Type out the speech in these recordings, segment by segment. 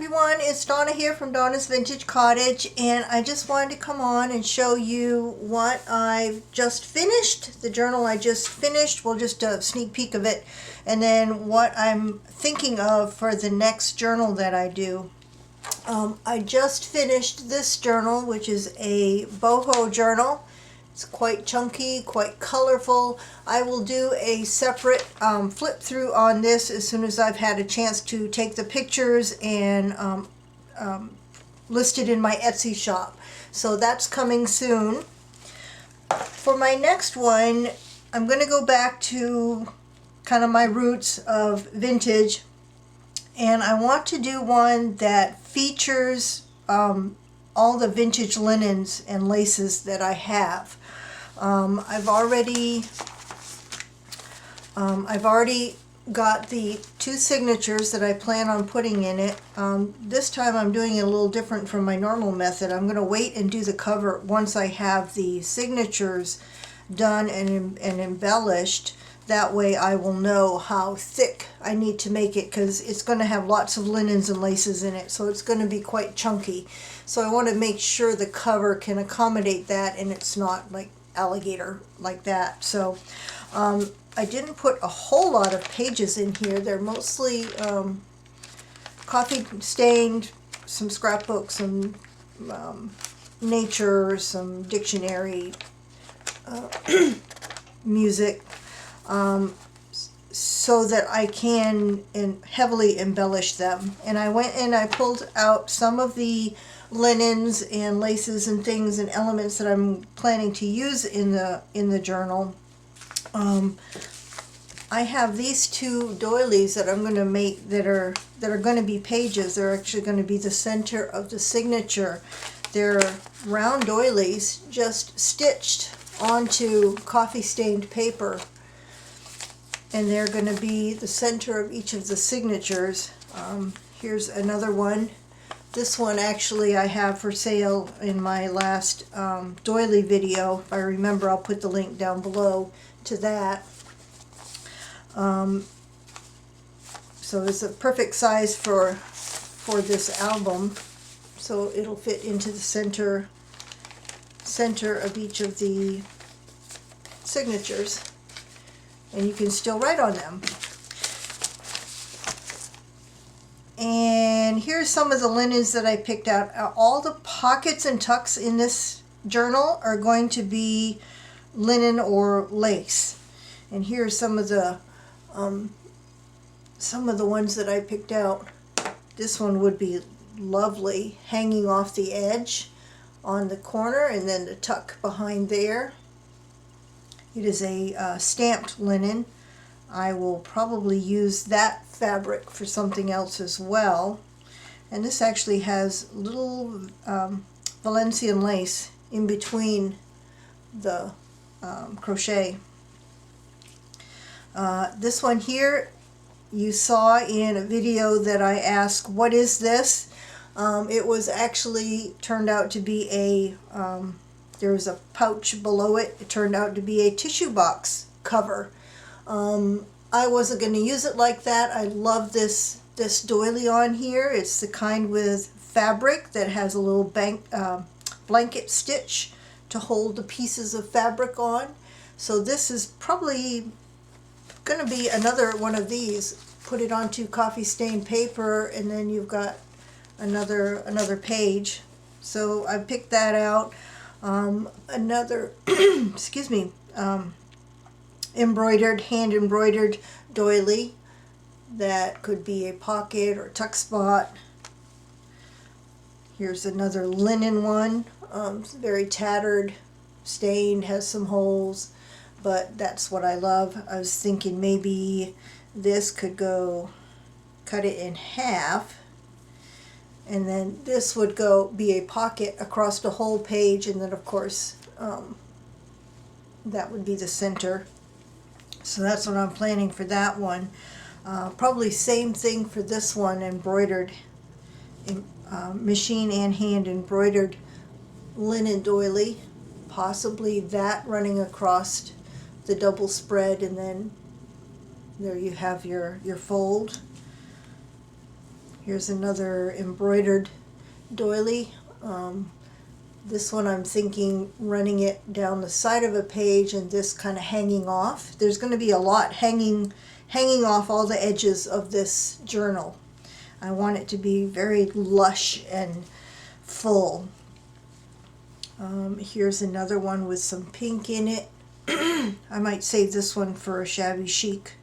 everyone, it's Donna here from Donna's Vintage Cottage, and I just wanted to come on and show you what I've just finished, the journal I just finished. Well, just a sneak peek of it, and then what I'm thinking of for the next journal that I do. I just finished this journal, which is a boho journal. It's quite chunky, quite colorful. I will do a separate flip through on this as soon as I've had a chance to take the pictures and list it in my Etsy shop. So that's coming soon. For my next one, I'm going to go back to kind of my roots of vintage, and I want to do one that features all the vintage linens and laces that I have. I've already got the two signatures that I plan on putting in it. This time I'm doing it a little different from my normal method. I'm going to wait and do the cover once I have the signatures done and embellished. That way I will know how thick I need to make it, because it's going to have lots of linens and laces in it, so it's going to be quite chunky. So I want to make sure the cover can accommodate that and it's not like alligator like that. So I didn't put a whole lot of pages in here. They're mostly coffee stained, some scrapbooks, some nature, some dictionary, music, so that I can heavily embellish them. And I went and I pulled out some of the linens and laces and things and elements that I'm planning to use in the journal. I have these two doilies that I'm going to make that are going to be pages. They're actually going to be the center of the signature. They're round doilies just stitched onto coffee stained paper, and they're going to be the center of each of the signatures. Here's another one. This one actually I have for sale in my last doily video. If I remember, I'll put the link down below to that. So it's a perfect size for this album. So it'll fit into the center of each of the signatures, and you can still write on them. And here's some of the linens that I picked out. All the pockets and tucks in this journal are going to be linen or lace. And here's some of the ones that I picked out. This one would be lovely hanging off the edge on the corner, and then the tuck behind there. It is a stamped linen. I will probably use that fabric for something else as well. And this actually has little Valencian lace in between the crochet. This one here you saw in a video that I asked, what is this? It was actually turned out to be a, there was a pouch below it. It turned out to be a tissue box cover. I wasn't going to use it like that. I love this doily on here. It's the kind with fabric that has a little blanket stitch to hold the pieces of fabric on. So this is probably going to be another one of these. Put it onto coffee stained paper, and then you've got another page. So I picked that out. Another excuse me, hand embroidered doily that could be a pocket or tuck spot. Here's another linen one. It's very tattered, stained, has some holes, but that's what I love. I was thinking maybe this could go, cut it in half, and then this would be a pocket across the whole page, and then of course that would be the center. So that's what I'm planning for that one. Probably same thing for this one, embroidered, machine and hand embroidered linen doily. Possibly that running across the double spread, and then there you have your fold. Here's another embroidered doily. This one I'm thinking running it down the side of a page and this kind of hanging off. There's going to be a lot hanging off all the edges of this journal. I want it to be very lush and full. Here's another one with some pink in it. I might save this one for a shabby chic.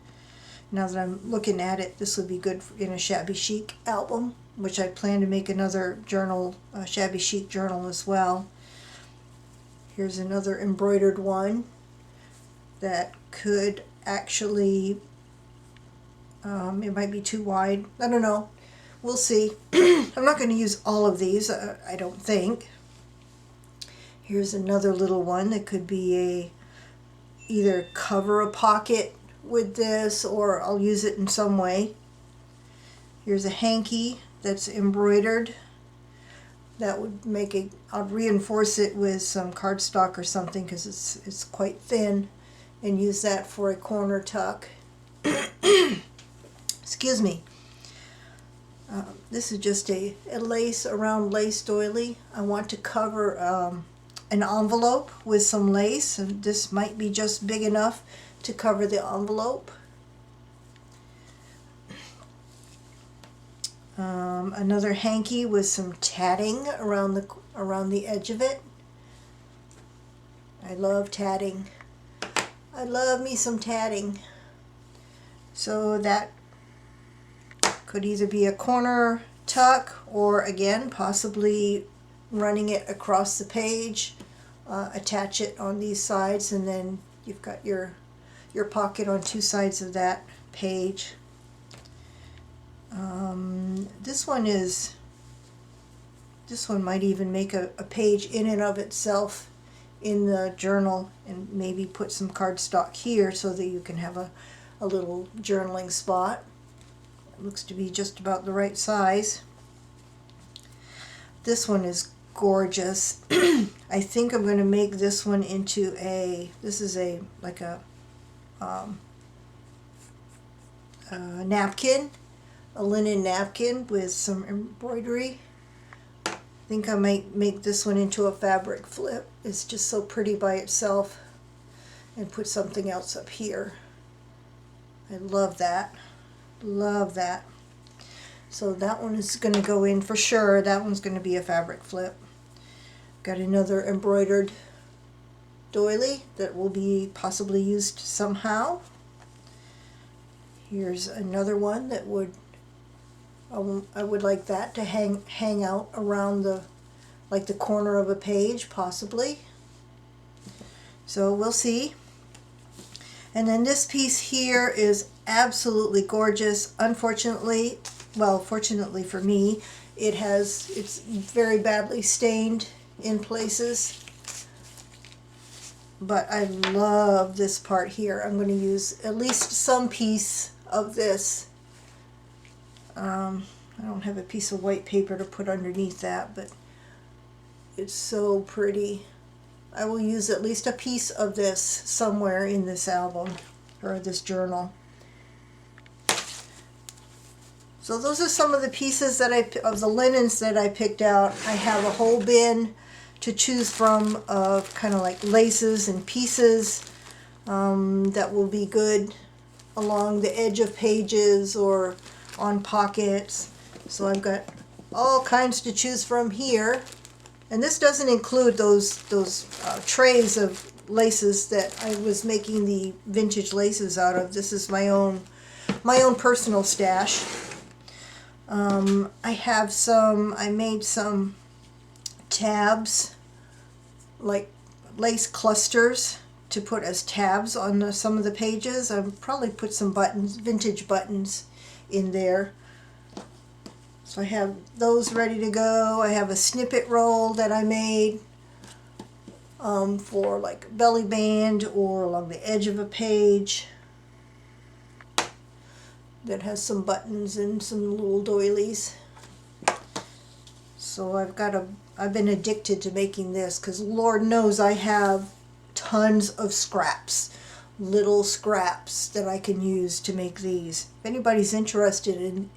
Now that I'm looking at it, this would be good in a shabby chic album, which I plan to make another journal, a shabby chic journal as well. Here's another embroidered one that could actually, it might be too wide. I don't know. We'll see. I'm not going to use all of these, I don't think. Here's another little one that could be either cover a pocket with this, or I'll use it in some way. Here's a hanky that's embroidered. That would make it, I'll reinforce it with some cardstock or something because it's quite thin, and use that for a corner tuck. Excuse me. This is just a lace around lace doily. I want to cover an envelope with some lace, and this might be just big enough to cover the envelope. Another hanky with some tatting around the edge of it. I love tatting. I love me some tatting. So that could either be a corner tuck, or again possibly running it across the page, attach it on these sides, and then you've got your pocket on two sides of that page. This one might even make a page in and of itself in the journal, and maybe put some cardstock here so that you can have a little journaling spot. It looks to be just about the right size. This one is gorgeous. I think I'm going to make this one into this is like a napkin, a linen napkin with some embroidery. I think I might make this one into a fabric flip. It's just so pretty by itself, and put something else up here. I love that. Love that. So that one is going to go in for sure. That one's going to be a fabric flip. Got another embroidered doily that will be possibly used somehow. Here's another one that I would like that to hang out around the corner of a page, possibly. So we'll see. And then this piece here is absolutely gorgeous. Unfortunately, well, fortunately for me, it's very badly stained in places. But I love this part here. I'm going to use at least some piece of this. I don't have a piece of white paper to put underneath that, but it's so pretty. I will use at least a piece of this somewhere in this album, or this journal. So those are some of the pieces of the linens that I picked out. I have a whole bin to choose from of kind of like laces and pieces that will be good along the edge of pages or on pockets. So I've got all kinds to choose from here. And this doesn't include those trays of laces that I was making the vintage laces out of. This is my own personal stash. I made some tabs, like lace clusters, to put as tabs on some of the pages. I'll probably put some buttons, vintage buttons, in there. So I have those ready to go. I have a snippet roll that I made for like belly band or along the edge of a page that has some buttons and some little doilies. So I've been addicted to making this because Lord knows I have tons of scraps, little scraps that I can use to make these. If anybody's interested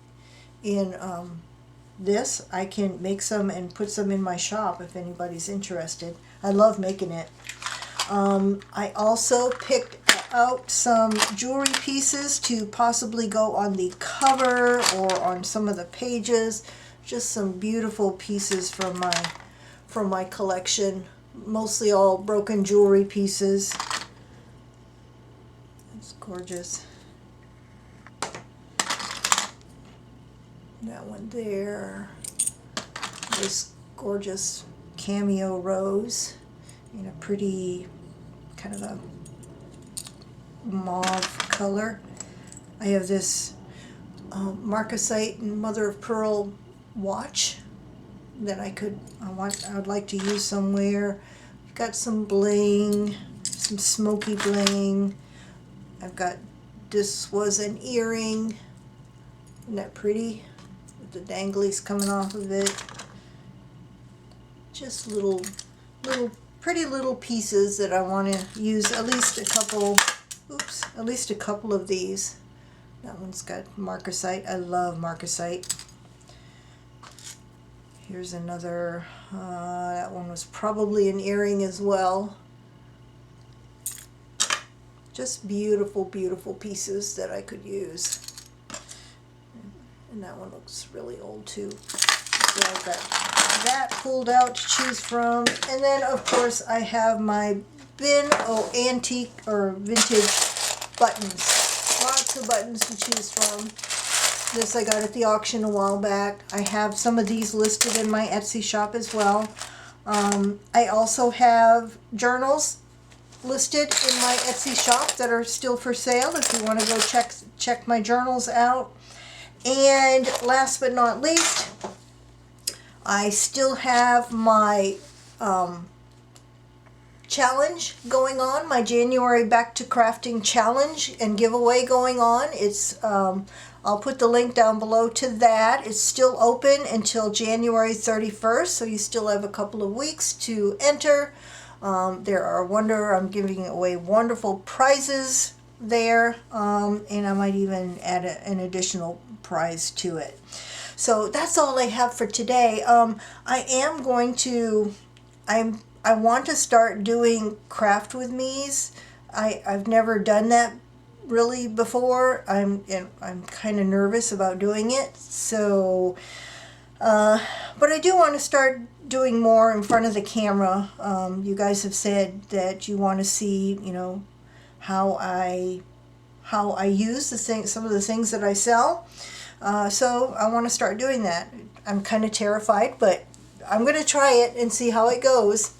in this. I can make some and put some in my shop if anybody's interested. I love making it. I also picked out some jewelry pieces to possibly go on the cover or on some of the pages. Just some beautiful pieces from my collection. Mostly all broken jewelry pieces. It's gorgeous. That one there. This gorgeous cameo rose in a pretty kind of a mauve color. I have this marcasite and mother of pearl watch that I would like to use somewhere. I've got some bling, some smoky bling. This was an earring. Isn't that pretty? With the danglies coming off of it. Just pretty little pieces that I want to use at least a couple. Oops, at least a couple of these. That one's got marcasite. I love marcasite. Here's another. That one was probably an earring as well. Just beautiful, beautiful pieces that I could use. And that one looks really old too. So I've got that pulled out to choose from. And then, of course, I have my bin of antique or vintage buttons. Lots of buttons to choose from. This I got at the auction a while back. I have some of these listed in my Etsy shop as well. I also have journals listed in my Etsy shop that are still for sale if you want to go check my journals out. And last but not least, I still have my challenge going on, my January Back to Crafting challenge and giveaway going on. It's I'll put the link down below to that. It's still open until January 31st, so you still have a couple of weeks to enter. I'm giving away wonderful prizes there, and I might even add an additional prize to it. So that's all I have for today. I want to start doing craft with me's. I've never done that really before. I'm kind of nervous about doing it. So, but I do want to start doing more in front of the camera. You guys have said that you want to see, how I use some of the things that I sell. So I want to start doing that. I'm kind of terrified, but I'm going to try it and see how it goes.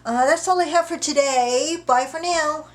That's all I have for today. Bye for now.